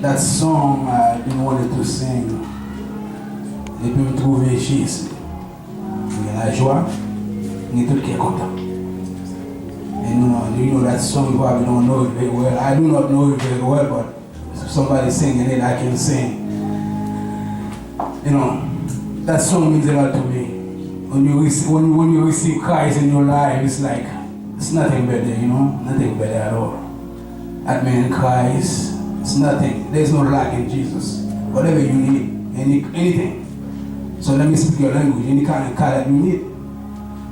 That song I've been wanting to sing, et puis me trouver chez ici. Il y a la joie, il y a tout qui est content. And you know that song, you probably don't know it very well. I do not know it very well, but if somebody's singing it, I can sing. You know, that song means a lot to me. When you receive Christ in your life, it's like, it's nothing better, you know, nothing better at all. That man Christ, it's nothing. There's no lack in Jesus. Whatever you need, anything. So let me speak your language. Any kind of car that you need,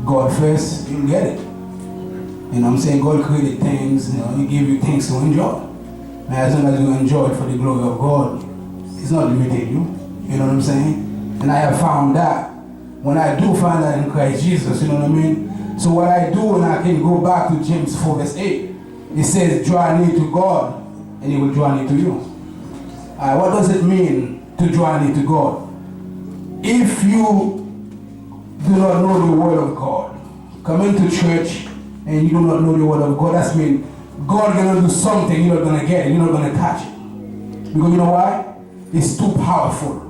God first, you'll get it. You know what I'm saying? God created things, you know, He gave you things to enjoy. And as long as you enjoy it for the glory of God, He's not limiting you. You know what I'm saying? And I have found that when I do find that in Christ Jesus, you know what I mean? So what I do, and I can go back to James 4 verse 8, it says, draw near to God, and He will draw near to you. What does it mean to draw near to God? If you do not know the Word of God, come into church and you do not know the Word of God, that means God is going to do something, you're not going to get it, you're not going to catch it. Because you know why? It's too powerful.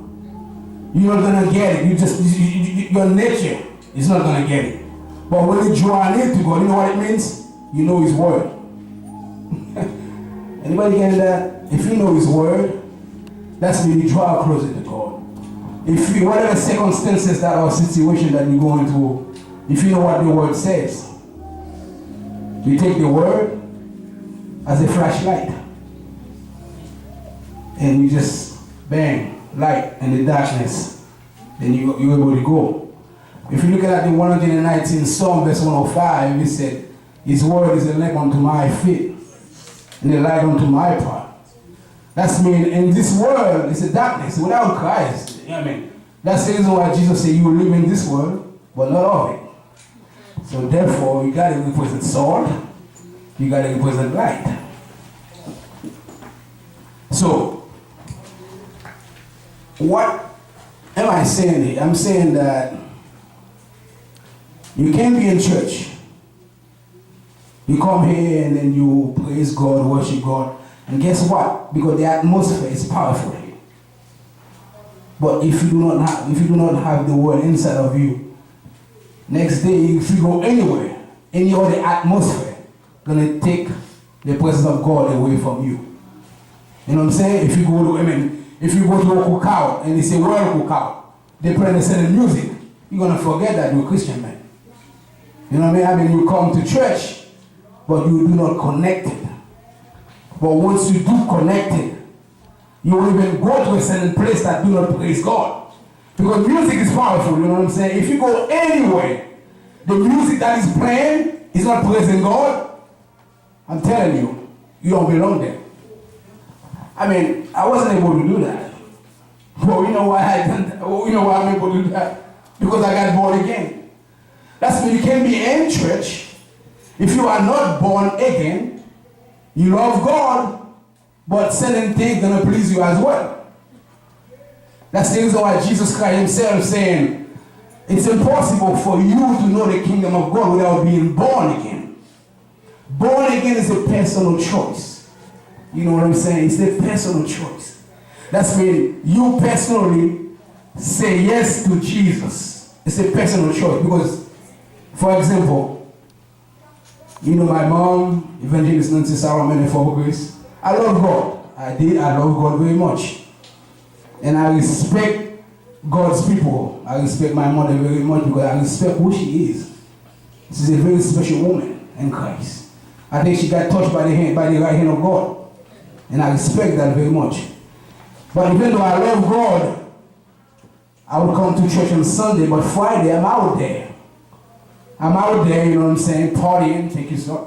You're not going to get it. Your nature is not going to get it. But when you draw near to God, you know what it means? You know His Word. Anybody getting that? If you know His Word, that's when you draw closer to God. If you, whatever circumstances that or situation that you're going through, if you know what the Word says, you take the Word as a flashlight, and you just bang, light in the darkness, then you're able to go. If you look at the 119 Psalm, verse 105, it said, His Word is a lamp unto my feet, and a light unto my path. That's mean in this world, it's a darkness. Without Christ, you know what I mean? That's the reason why Jesus said, you live in this world, but not of it. So therefore, you got to represent salt, you got to represent light. So, what am I saying here? I'm saying that you can be in church. You come here and then you praise God, worship God. And guess what? Because the atmosphere is powerful here. But if you do not have the Word inside of you, next day if you go anywhere, any other atmosphere gonna take the presence of God away from you. You know what I'm saying? If you go to a cookout and it's a world cookout, they play the same music, you're gonna forget that you're a Christian man. You know what I mean? You come to church, but you do not connect it. But once you do connect it, you will even go to a certain place that do not praise God. Because music is powerful, you know what I'm saying? If you go anywhere, the music that is playing is not praising God, I'm telling you, you don't belong there. I mean, I wasn't able to do that. But you know why you know why I'm able to do that? Because I got born again. That's when you can be in church. If you are not born again, you love God, but certain things gonna please you as well. That's the reason why Jesus Christ Himself saying, it's impossible for you to know the kingdom of God without being born again. Born again is a personal choice. You know what I'm saying? It's a personal choice. That's when you personally say yes to Jesus. It's a personal choice because, for example, you know my mom, Evangelist Eli Salomon for grace. I love God. I love God very much. And I respect God's people. I respect my mother very much because I respect who she is. She's a very special woman in Christ. I think she got touched by the right hand of God. And I respect that very much. But even though I love God, I would come to church on Sunday, but Friday I'm out there. I'm out there, you know what I'm saying, partying, thank you, sir.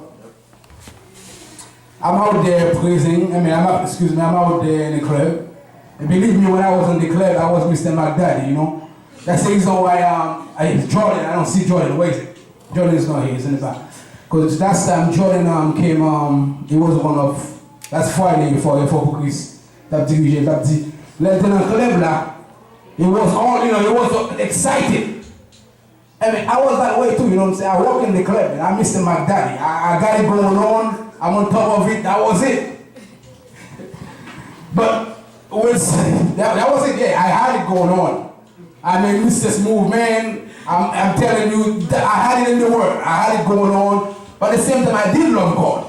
I'm out there praising, I'm out there in the club. And believe me, when I was in the club, I was Mr. McDaddy, you know. That's the reason why Jordan, I don't see Jordan, where is it? Jordan is not here, he's in the back. Because last time Jordan came, he was one of, that's Friday for Chris, that dirigé, that dit, là, dans le club là, he was all, you know, he was excited. I mean, I was that way too, you know what I'm saying? I work in the club and I'm Mr. McDaddy. I got it going on. I'm on top of it. I was it. But that was it. Yeah, I had it going on. I mean, this movement. I'm telling you, I had it in the Word. I had it going on. But at the same time, I did love God.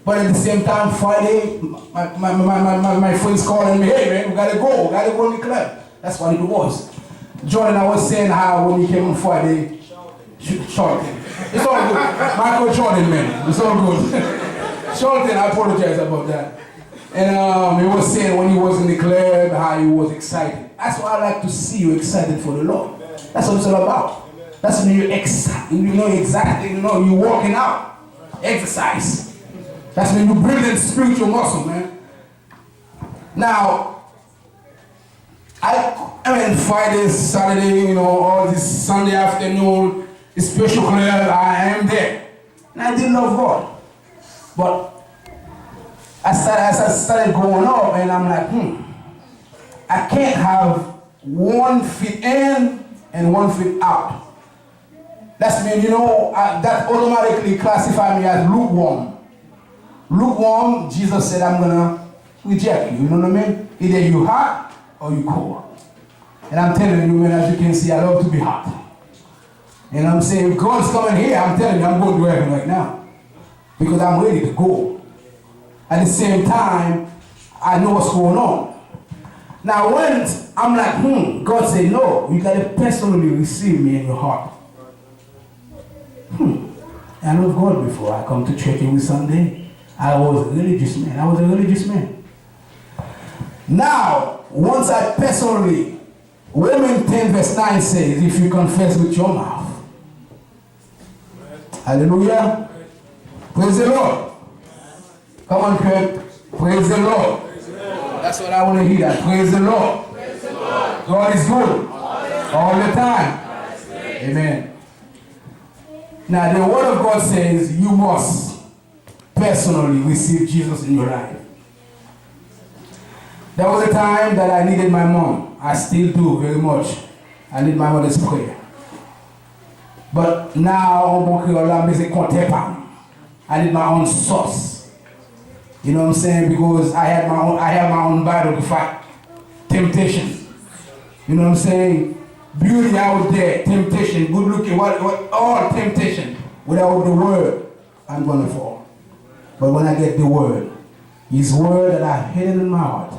But at the same time, Friday, my friends calling me, hey man, we gotta go in the club. That's what it was. Jordan, I was saying how when he came on Friday, Charlton. It's all good. Michael Jordan, man. It's all good. Charlton, I apologize about that. And he was saying when he was in the club, how he was excited. That's why I like to see you excited for the Lord. That's what it's all about. That's when you're excited. You know exactly, you're working out. Exercise. That's when you're building spiritual muscle, man. Now, I mean, Friday, Saturday, all this Sunday afternoon, special club, I am there. And I did love God. But as I started growing up, and I'm like, I can't have 1 foot in and 1 foot out. That's mean, that automatically classify me as lukewarm. Lukewarm, Jesus said, I'm gonna reject you. You know what I mean? Either you hot or you cold. And I'm telling you, man, as you can see, I love to be hot. And I'm saying, if God's coming here, I'm telling you, I'm going to heaven right now. Because I'm ready to go. At the same time, I know what's going on. Now when I'm like, God said, no, you got to personally receive me in your heart. I love God before I come to church every Sunday. I was a religious man. Now, once I personally, Romans 10 verse 9 says, if you confess with your mouth. Hallelujah. Praise the Lord. Come on, Kurt. Praise the Lord. That's what I want to hear. That. Praise the Lord. God is good. All the time. Amen. Now, the Word of God says you must personally receive Jesus in your life. There was a time that I needed my mom. I still do very much. I need my mother's prayer. But now, I need my own source. You know what I'm saying? Because I have my own battle to fight. Temptation. You know what I'm saying? Beauty out there, temptation, good looking, all temptation. Without the Word, I'm gonna fall. But when I get the Word, His Word that I've hidden in my heart,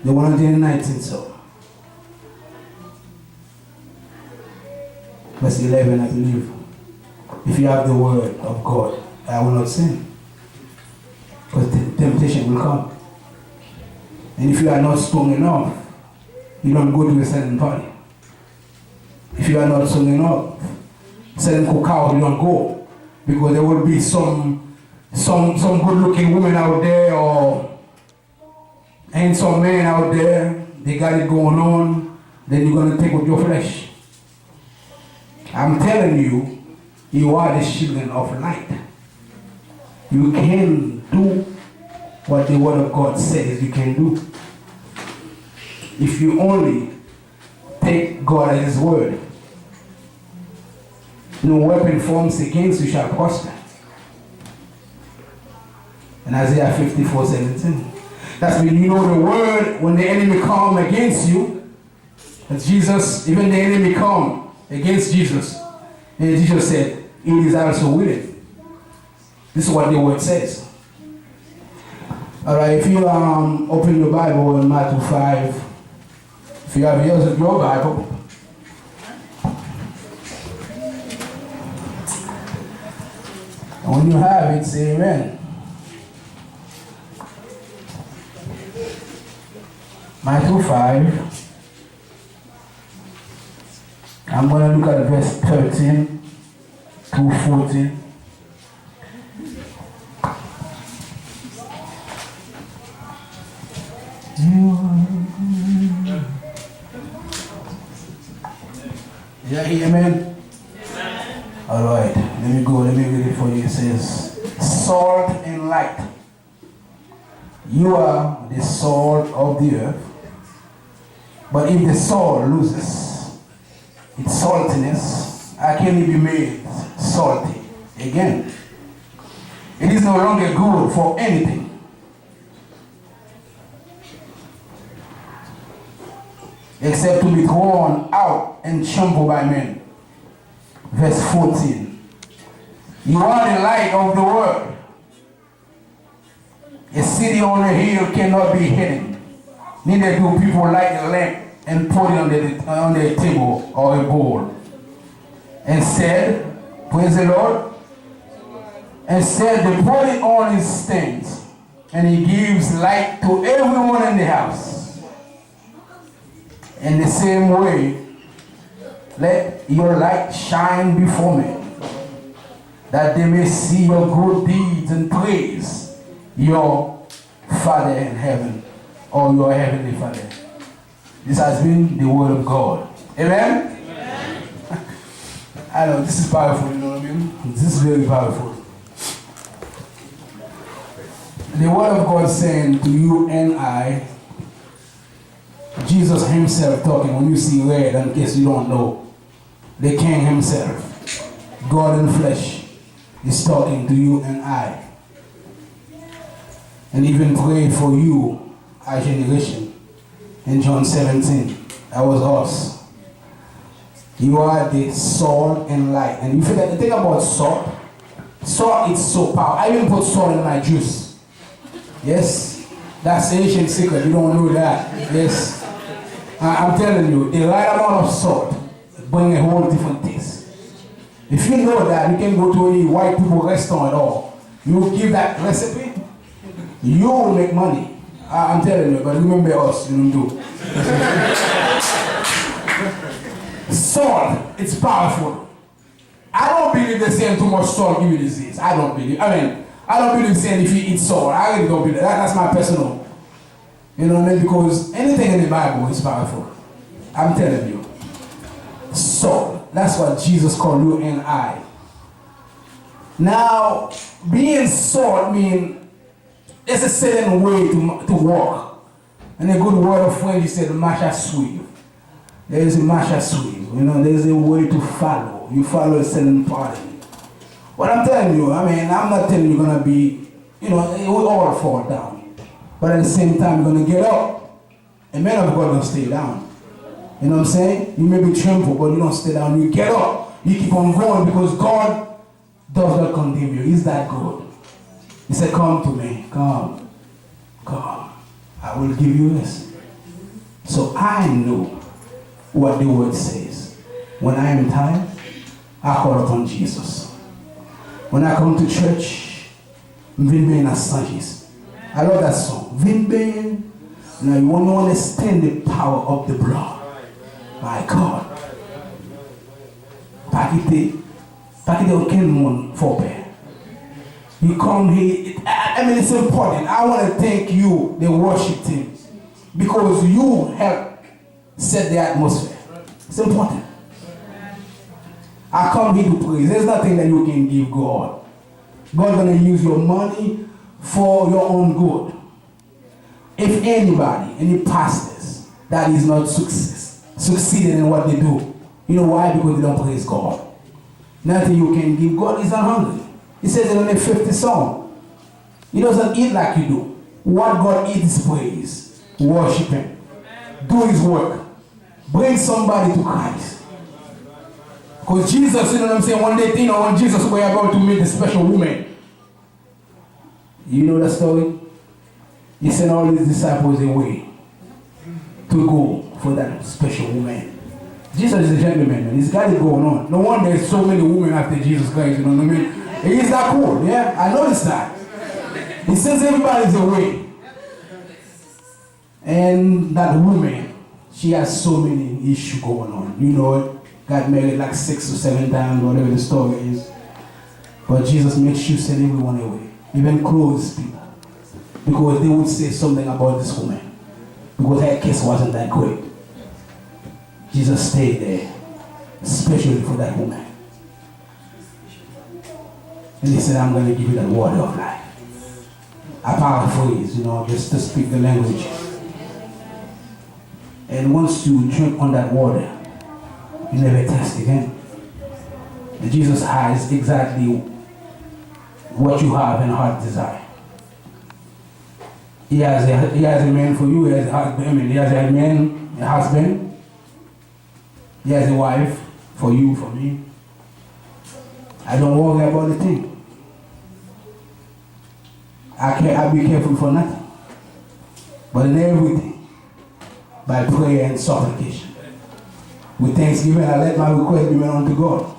the 119 so. Verse 11, I believe. If you have the Word of God, I will not sin. Because temptation will come. And if you are not strong enough, you don't go to a certain party. If you are not strong enough, certain cookout, you don't go. Because there will be some good-looking women out there or handsome men out there. They got it going on. Then you're going to take with your flesh. I'm telling you, you are the children of light. You can do what the Word of God says you can do. If you only take God at His Word, no weapon formed against you shall prosper. In Isaiah 54:17. That's when you know the Word, when the enemy come against you, that Jesus, even the enemy come against Jesus, and Jesus said, it is also willing. This is what the Word says. Alright, if you open your Bible in Matthew 5, if you have yours of your Bible, and when you have it, say amen. Matthew 5, I'm going to look at verse 13 to 14. Yeah, amen? Alright, let me read it for you. It says, salt and light. You are the salt of the earth. But if the salt loses its saltiness, how can it be made salty again? It is no longer good for anything. Except to be thrown out and trampled by men. Verse 14. You are the light of the world. A city on a hill cannot be hidden. Neither do people light a lamp and put it on the table or a bowl. Instead, praise the Lord. Instead, they put it on his stands, and he gives light to everyone in the house. In the same way, let your light shine before men, that they may see your good deeds and praise your Father in heaven, or your heavenly Father. This has been the word of God. Amen? Amen. I know, this is powerful, you know what I mean? This is very powerful. The word of God saying to you and I, Jesus himself talking. When you see red, in case you don't know, the King himself, God in flesh, is talking to you and I. And even prayed for you, our generation, in John 17. That was us. You are the salt and light. And if you think about salt, salt is so powerful. I even put salt in my juice. Yes, that's Haitian secret. You don't know that. Yes, I'm telling you, the right amount of salt brings a whole different taste. If you know that, you can go to any white people restaurant at all. You give that recipe, you will make money. I'm telling you, but remember us, you don't do. Salt, it's powerful. I don't believe they're saying too much salt give you disease. I don't believe saying if you eat salt. I really don't believe that. That's my personal. You know what I mean? Because anything in the Bible is powerful. I'm telling you. Salt. That's what Jesus called you and I. Now, being salt means there's a certain way to walk. And a good word of French, he said, marche à suivre. There is a marche à suivre. You know, there's a way to follow. You follow a certain party. What I'm telling you, I'm not telling you you're going to be, we all fall down. But at the same time, you're going to get up. And men of God don't stay down. You know what I'm saying? You may be trampled, but you don't stay down. You get up. You keep on going because God does not condemn you. He's that good. He said, come to me. Come. Come. I will give you this. So I know what the word says. When I am tired, I call upon Jesus. When I come to church, vin ben a Saint-Jésus. I love that song. Vin ben. Now you want to understand the power of the blood. My God. Pakite aucun monde for pay. You come here. It's important. I want to thank you, the worship team, because you help set the atmosphere. It's important. I come here to praise. There's nothing that you can give God. God's going to use your money for your own good. If anybody, any pastors, that is not succeeding in what they do, you know why? Because they don't praise God. Nothing you can give. God is not hungry. He says it in the 50th Psalm. He doesn't eat like you do. What God eats is praise. Worship Him. Do His work. Bring somebody to Christ. Because Jesus, you know what I'm saying, one day, when Jesus was about to meet the special woman, you know the story? He sent all his disciples away to go for that special woman. Jesus is a gentleman, man. He's got it going on. No wonder there's so many women after Jesus Christ, you know what I mean? He's that cool, yeah? I noticed that. He sends everybody's away. And that woman, she has so many issues going on. You know it. Got married like 6 or 7 times, whatever the story is. But Jesus makes sure to send everyone away. Even close people. Because they would say something about this woman. Because her case wasn't that great. Jesus stayed there. Especially for that woman. And he said, I'm going to give you that water of life. I paraphrase, just to speak the language. And once you drink on that water, you never test again. And Jesus has exactly what you have in heart desire. He has a man for you, he has a husband, I mean, he has a man, a husband, he has a wife for you, for me. I don't worry about the thing. I be careful for nothing. But in everything, by prayer and supplication. With thanksgiving, I let my request be made unto God.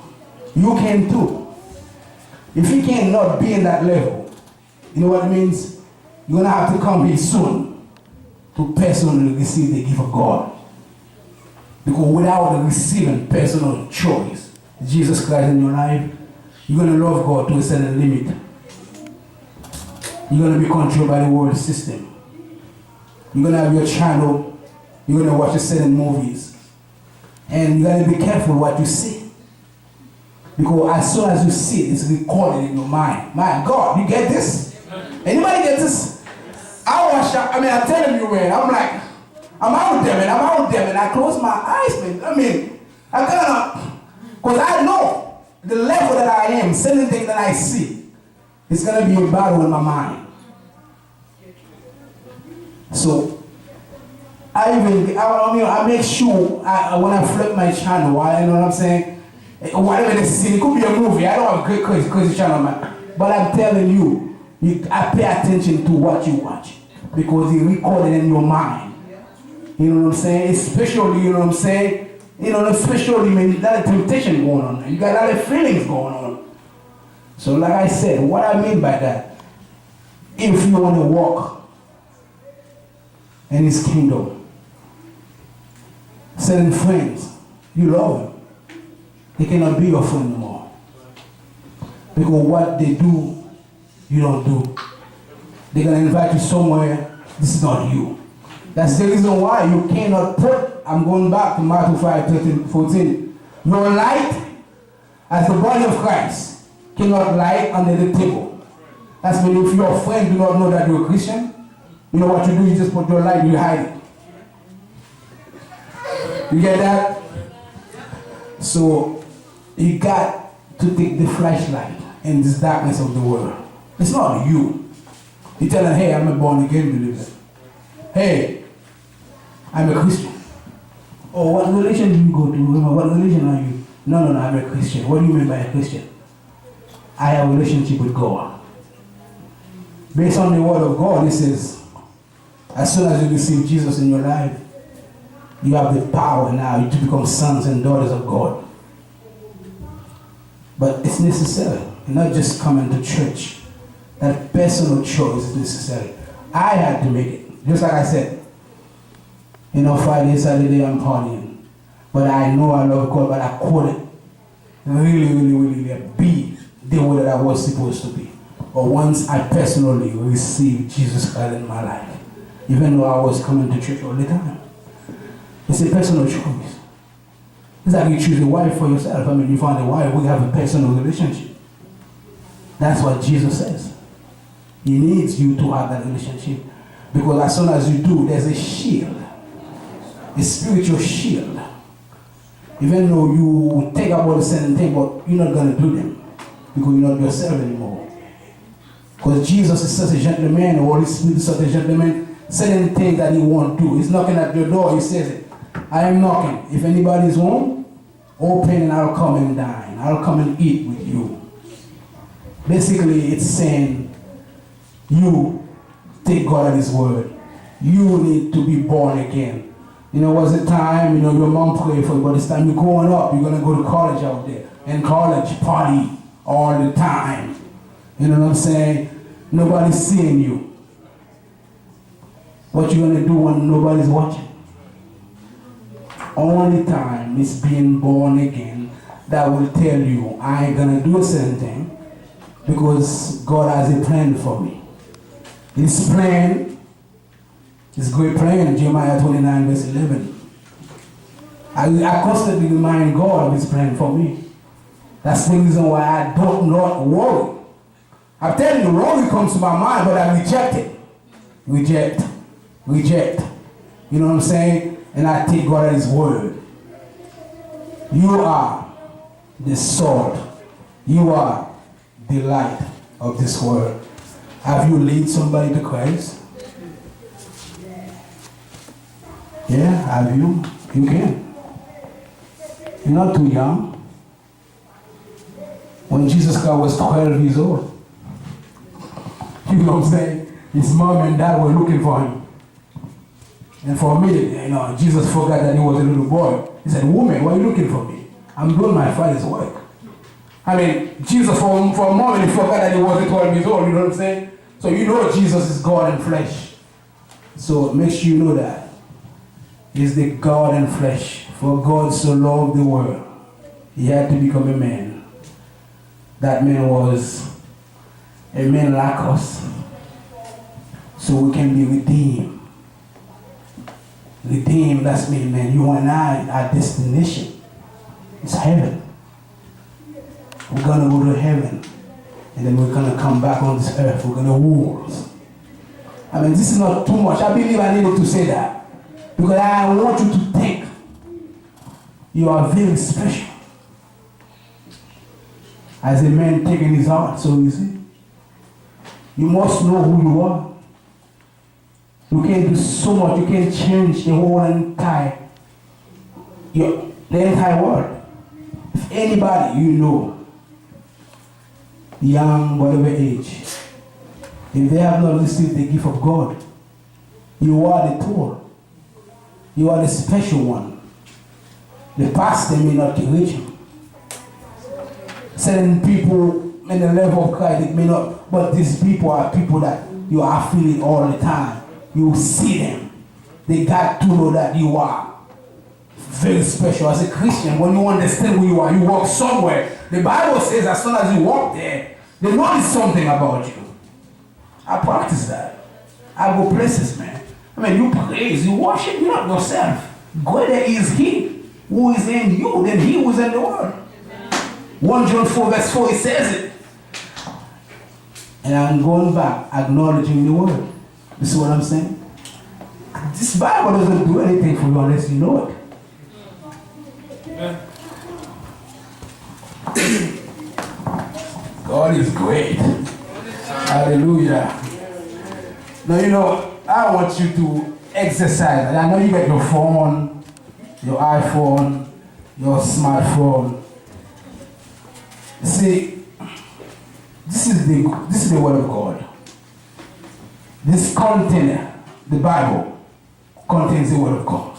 You can too. If you cannot be in that level, you know what it means? You're going to have to come here soon to personally receive the gift of God. Because without receiving personal choice, Jesus Christ in your life, you're going to love God to a certain limit. You're going to be controlled by the world system. You're going to have your channel. You're going to watch a certain movies. And you got to be careful what you see. Because as soon as you see it, it's recorded in your mind. My God, you get this? Anybody get this? I'm telling you, man, I'm like, I'm out there, man. I close my eyes, man. I kind of, because I know the level that I am, certain things that I see, it's going to be a battle in my mind. So, I make sure when I flip my channel, you know what I'm saying? Whatever they see, it could be a movie. I don't have a crazy channel, man. But I'm telling you, I pay attention to what you watch. Because it's recorded in your mind. You know what I'm saying? Especially, you know what I'm saying? You know, especially, man, that temptation going on. You got a lot of feelings going on. So like I said, what I mean by that, if you want to walk in his kingdom, certain friends, you love them. They cannot be your friend anymore. Because what they do, you don't do. They're going to invite you somewhere, this is not you. That's the reason why you cannot put, I'm going back to Matthew 5, 13, 14. Your light, as the body of Christ, cannot light under the table. That's when if your friends do not know that you're a Christian, you know what you do, you just put your light, you hide it. You get that? So, you got to take the flashlight in this darkness of the world. It's not you. You tell them, hey, I'm a born again believer. Hey, I'm a Christian. Oh, what religion do you go to? What religion are you? No, I'm a Christian. What do you mean by a Christian? I have a relationship with God. Based on the word of God, it says, as soon as you receive Jesus in your life, you have the power now to become sons and daughters of God. But it's necessary. You're not just coming to church. That personal choice is necessary. I had to make it. Just like I said, you know, Friday, Saturday, I'm partying. But I know I love God, but I couldn't really be the way that I was supposed to be. But once I personally received Jesus Christ in my life, even though I was coming to church all the time, it's a personal choice. It's like you choose a wife for yourself. I mean, you find a wife, we have a personal relationship. That's what Jesus says. He needs you to have that relationship. Because as soon as you do, there's a shield. A spiritual shield. Even though you think about a certain thing, but you're not going to do them. Because you're not yourself anymore. Because Jesus is such a gentleman, the Holy Spirit is such a gentleman, certain things that he won't do. He's knocking at your door, he says it. I am knocking. If anybody's home, open and I'll come and dine. I'll come and eat with you. Basically, it's saying, you take God at his word. You need to be born again. You know, was it time, you know, your mom prayed for you, but it's time you're growing up, you're going to go to college out there. And college, party all the time. You know what I'm saying? Nobody's seeing you. What you going to do when nobody's watching? Only time is being born again that will tell you I ain't going to do a certain thing because God has a plan for me. His plan, his great plan, Jeremiah 29 verse 11. I constantly remind God of his plan for me. That's the reason why I don't not worry. I'm telling you, worry comes to my mind, but I reject it. Reject. You know what I'm saying? And I take God at his word. You are the salt. You are the light. of this world. Have you led somebody to Christ? Yeah, have you? You can. You're not too young. When Jesus Christ was 12 years old, you know what I'm saying? His mom and dad were looking for him. And for a minute, Jesus forgot that he was a little boy. He said, "Woman, why are you looking for me? I'm doing my Father's work." I mean, Jesus, for a moment, he forgot that he wasn't 12 years old, you know what I'm saying? So you know Jesus is God in flesh. So make sure you know that. He's the God in flesh. For God so loved the world, he had to become a man. That man was a man like us. So we can be redeemed. Redeemed, that's me, man. You and I, our destination is heaven. We're going to go to heaven. And then we're going to come back on this earth. We're going to rule. I mean, this is not too much. I believe I needed to say that. Because I want you to think you are very special. As a man taking his heart so easy. You must know who you are. You can do so much. You can change the whole entire world. If anybody you know, young, whatever age, if they have not received the gift of God, you are the tool. You are the special one. The pastor may not reach him. Certain people in the level of Christ, it may not, but these people are people that you are feeling all the time. You see them. They got to know that you are very special. As a Christian, when you understand who you are, you walk somewhere. The Bible says as soon as you walk there, they notice something about you. I practice that. I go places, man. I mean, you praise, you worship, you're not yourself. Greater is he who is in you than he who is in the world. 1 John 4 verse 4, it says it. And I'm going back, acknowledging the word. You see what I'm saying? This Bible doesn't do anything for you unless you know it. God is great. Hallelujah. Now, I want you to exercise. I know you got your phone, your iPhone, your smartphone. See, this is the word of God. This container, the Bible, contains the word of God.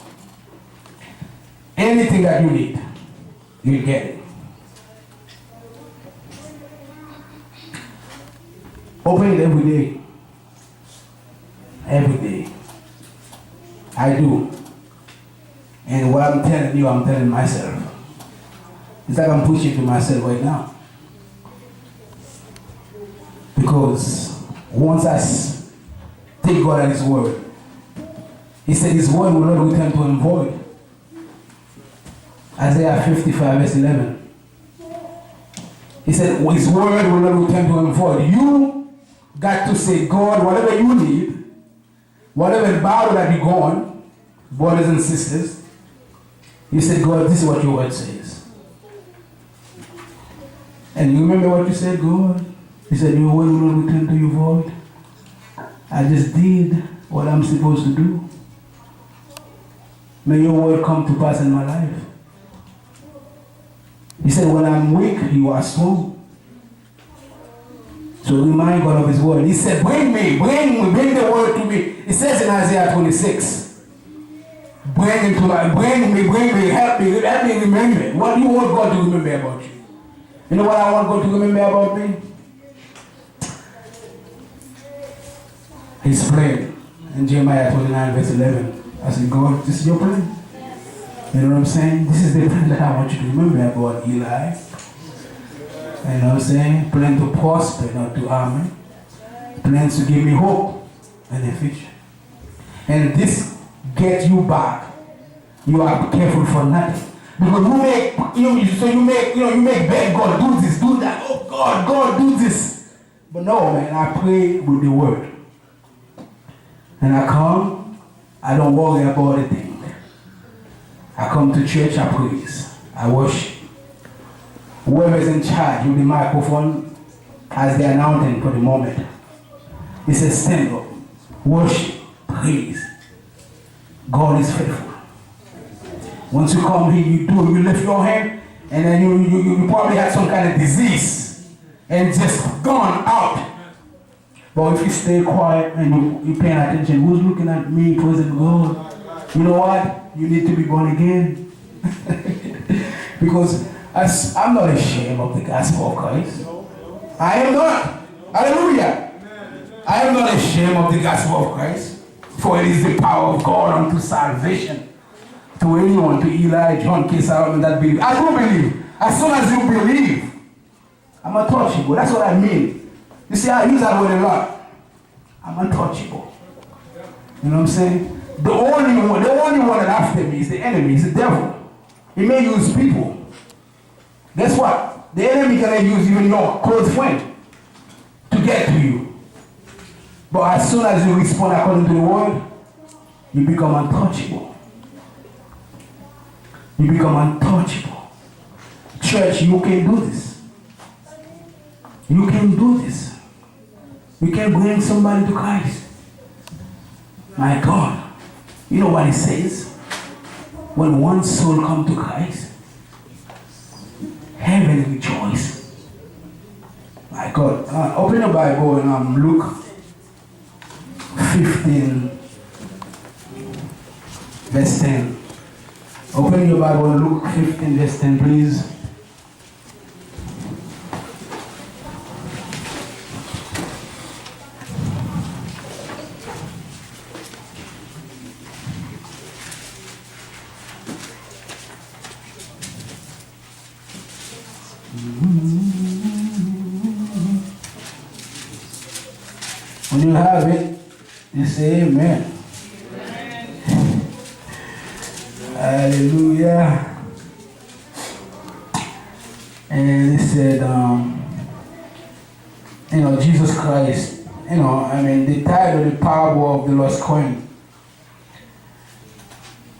Anything that you need, you'll get it. Open it every day. Every day. I do. And what I'm telling you, I'm telling myself. It's like I'm preaching to myself right now. Because once I take God at his word, he said his word will not return to him void. Isaiah 55 verse 11. He said his word will not return to him void. You got to say, God, whatever you need, whatever battle that you go on, brothers and sisters, you said, God, this is what your word says. And you remember what you said, God? You said, your word will not return to you void. I just did what I'm supposed to do. May your word come to pass in my life. He said, when I'm weak, you are strong. So remind God of his word. He said, bring the word to me. It says in Isaiah 26, bring me, help me remember. What do you want God to remember about you? You know what I want God to remember about me? His plan. In Jeremiah 29 verse 11. I said, God, this is your plan. You know what I'm saying? This is the plan that I want you to remember about Eli. You know what I'm saying? Plan to prosper, not to harm me. Plans to give me hope in the future. And this gets you back. You are careful for nothing. Because you make beg God, do this, do that. Oh God, do this. But no, man, I pray with the word. And I come, I don't worry about a thing. I come to church, I praise, I worship. Whoever is in charge with the microphone, I as the anointing for the moment. It says stand up, worship, praise. God is faithful. Once you come here, you lift your hand, and then you probably had some kind of disease, and it's just gone out. But if you stay quiet and you paying attention, who's looking at me praising God? You know what? You need to be born again. Because I'm not ashamed of the gospel of Christ. I am not. Hallelujah. I am not ashamed of the gospel of Christ. For it is the power of God unto salvation to anyone, to Eli, John, K. Salomon that believe. I do believe. As soon as you believe, I'm untouchable. That's what I mean. You see, I use that word a lot. I'm untouchable. You know what I'm saying? The only one that after me is the enemy, is the devil. He may use people. Guess what? The enemy can use even your close friend to get to you. But as soon as you respond according to the word, you become untouchable. You become untouchable. Church, you can do this. You can do this. You can bring somebody to Christ. My God. You know what it says? When one soul comes to Christ, heaven rejoices. My God. Open the Bible in Luke 15, verse 10. Open your Bible in Luke 15, verse 10, please. When you have it, you say amen. Amen. Hallelujah. And it said, Jesus Christ, the title, the parable of the lost coin.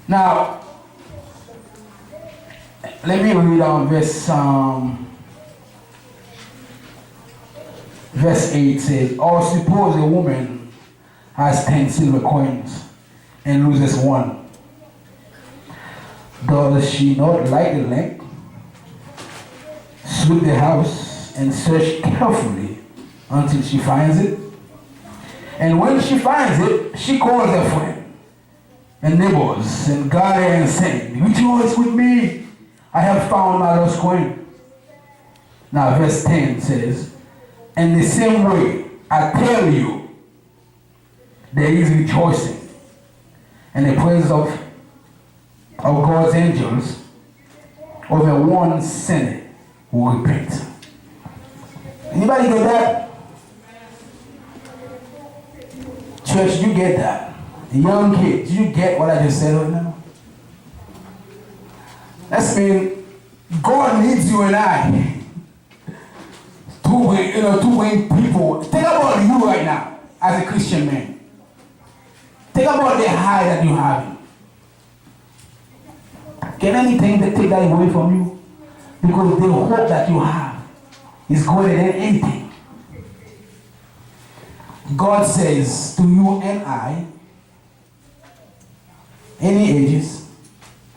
Now, let me read on verse 8 says, or suppose a woman has 10 silver coins and loses one. Does she not light the lamp, sweep the house, and search carefully until she finds it? And when she finds it, she calls her friend and neighbors and gather and say, rejoice with me, I have found my lost coin. Now verse 10 says, in the same way, I tell you, there is rejoicing and the praise of God's angels over one sinner who repents. Anybody get that? Church, you get that? The young kids, you get what I just said right now? That's mean God needs you and I to bring people. Think about you right now as a Christian man. Think about the high that you have. Can anything that take that away from you? Because the hope that you have is greater than anything. God says to you and I, any ages,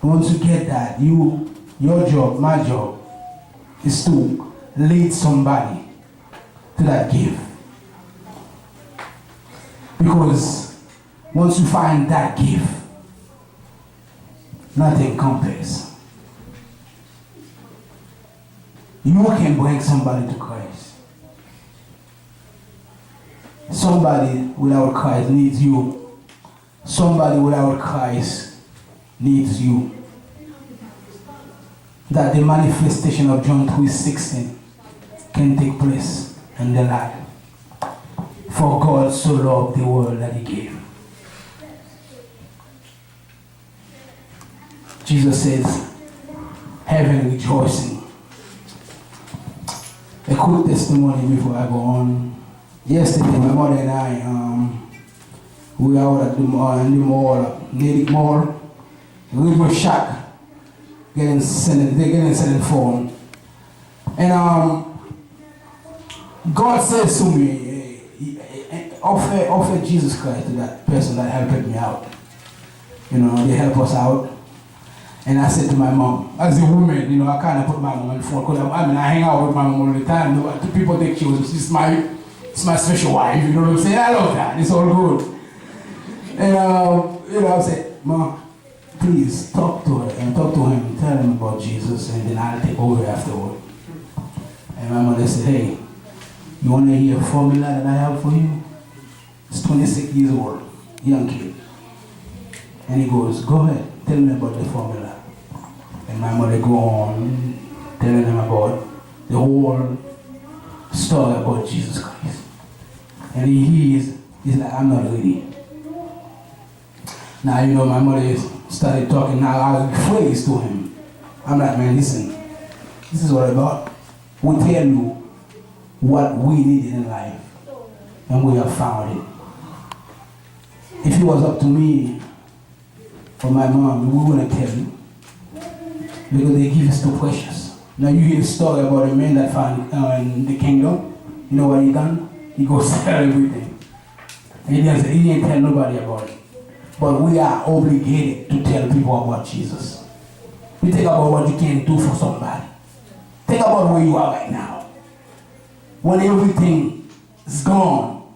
once you get that, your job, my job, is to lead somebody to that gift. Because once you find that gift, nothing compares. You can bring somebody to Christ. Somebody without Christ needs you. Somebody without Christ needs you. That the manifestation of John 3:16 can take place in their life. For God so loved the world that he gave. Jesus says, heaven rejoicing. A quick testimony before I go on. Yesterday, my mother and I, we were out at the mall, Natick Mall. We were shocked. Getting sent phone. And God says to me, offer Jesus Christ to that person that helped me out. You know, they help us out. And I said to my mom, as a woman, you know, I kind of put my mom on the phone because I hang out with my mom all the time. You know, people think she's my special wife. You know what I'm saying? I love that. It's all good. And you know, I said, Mom, please talk to her and talk to him, tell him about Jesus, and then I'll take over afterward. And my mother said, hey, you want to hear a formula that I have for you? It's 26 years old, young kid. And he goes, go ahead, tell me about the formula. And my mother go on telling him about the whole story about Jesus Christ. And he's like, I'm not ready. Now, you know, my mother started talking. Now I phrase to him. I'm like, man, listen, this is what it's about. We tell you what we needed in life, and we have found it. If it was up to me or my mom, we wouldn't tell you, because they give us too precious. Now you hear the story about a man that found in the kingdom. You know what he done? He goes sell everything. And he didn't tell nobody about it. But we are obligated to tell people about Jesus. You think about what you can do for somebody. Think about where you are right now. When everything is gone,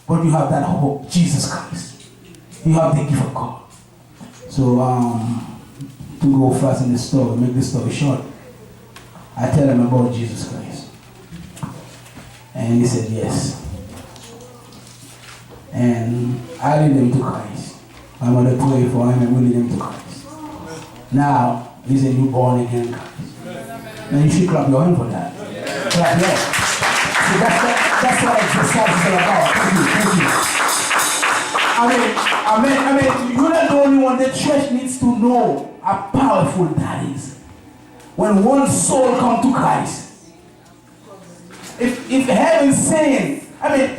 but you have that hope, Jesus Christ. You have the gift of God. So, to go fast in the story, make the story short, I tell him about Jesus Christ. And he said yes. And I lead him to Christ. My mother prayed for him and we lead him to Christ. Now, he's a newborn again Christ. Now you should clap your hand for that. Clap your hand. See, that's what exercise is all about. Thank you. I mean, you're not the only one. The church needs to know how powerful that is. When one soul comes to Christ. If heaven's saying, I mean,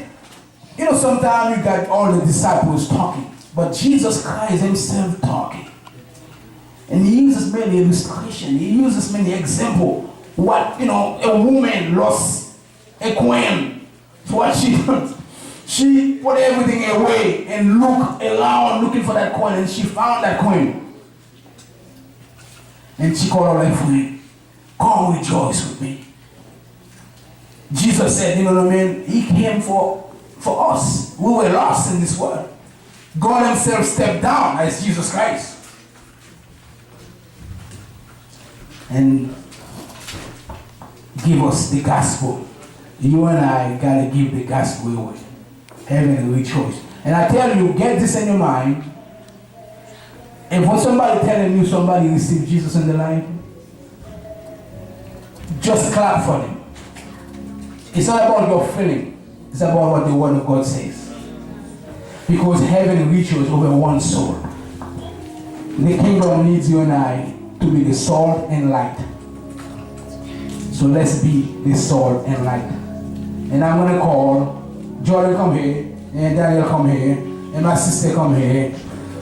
you know, sometimes you got all the disciples talking, but Jesus Christ himself talking. And he uses many illustration. He uses many examples. What, you know, a woman lost a coin. So what she does? She put everything away and look around looking for that coin, and she found that coin. And she called her friend, come rejoice with me. Jesus said, you know what I mean? He came for us. We were lost in this world. God himself stepped down as Jesus Christ. And give us the gospel. You and I gotta give the gospel away. Heaven and rejoice. And I tell you, get this in your mind. And when somebody telling you somebody received Jesus in their life, just clap for them. It's not about your feeling. It's about what the word of God says. Because heaven reaches over one soul. The kingdom needs you and I to be the salt and light. So let's be the salt and light. And I'm going to call Jordan come here, and Daniel come here, and my sister come here.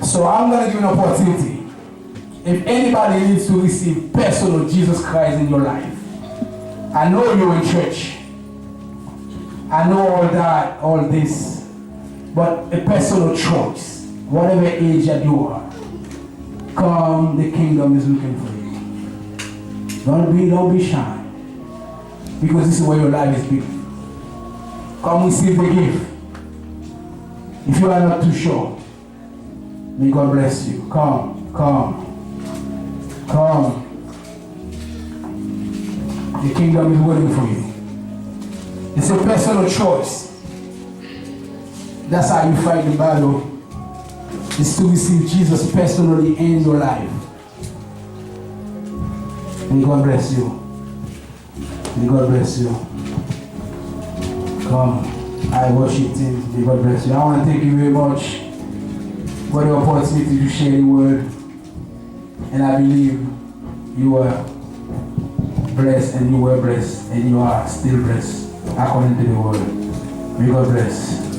So I'm going to give you an opportunity. If anybody needs to receive personal Jesus Christ in your life, I know you're in church. I know all that, all this. But a personal choice, whatever age that you are, come, the kingdom is looking for you. Don't be shy. Because this is where your life is built. Come receive the gift. If you are not too sure, may God bless you. Come. The kingdom is waiting for you. It's a personal choice. That's how you fight the battle. Is to receive Jesus personally in your life. May God bless you. May God bless you. Come. I worship Him. May God bless you. I want to thank you very much for the opportunity to share the word. And I believe you are blessed, and you were blessed, and you are still blessed according to the word. May God bless.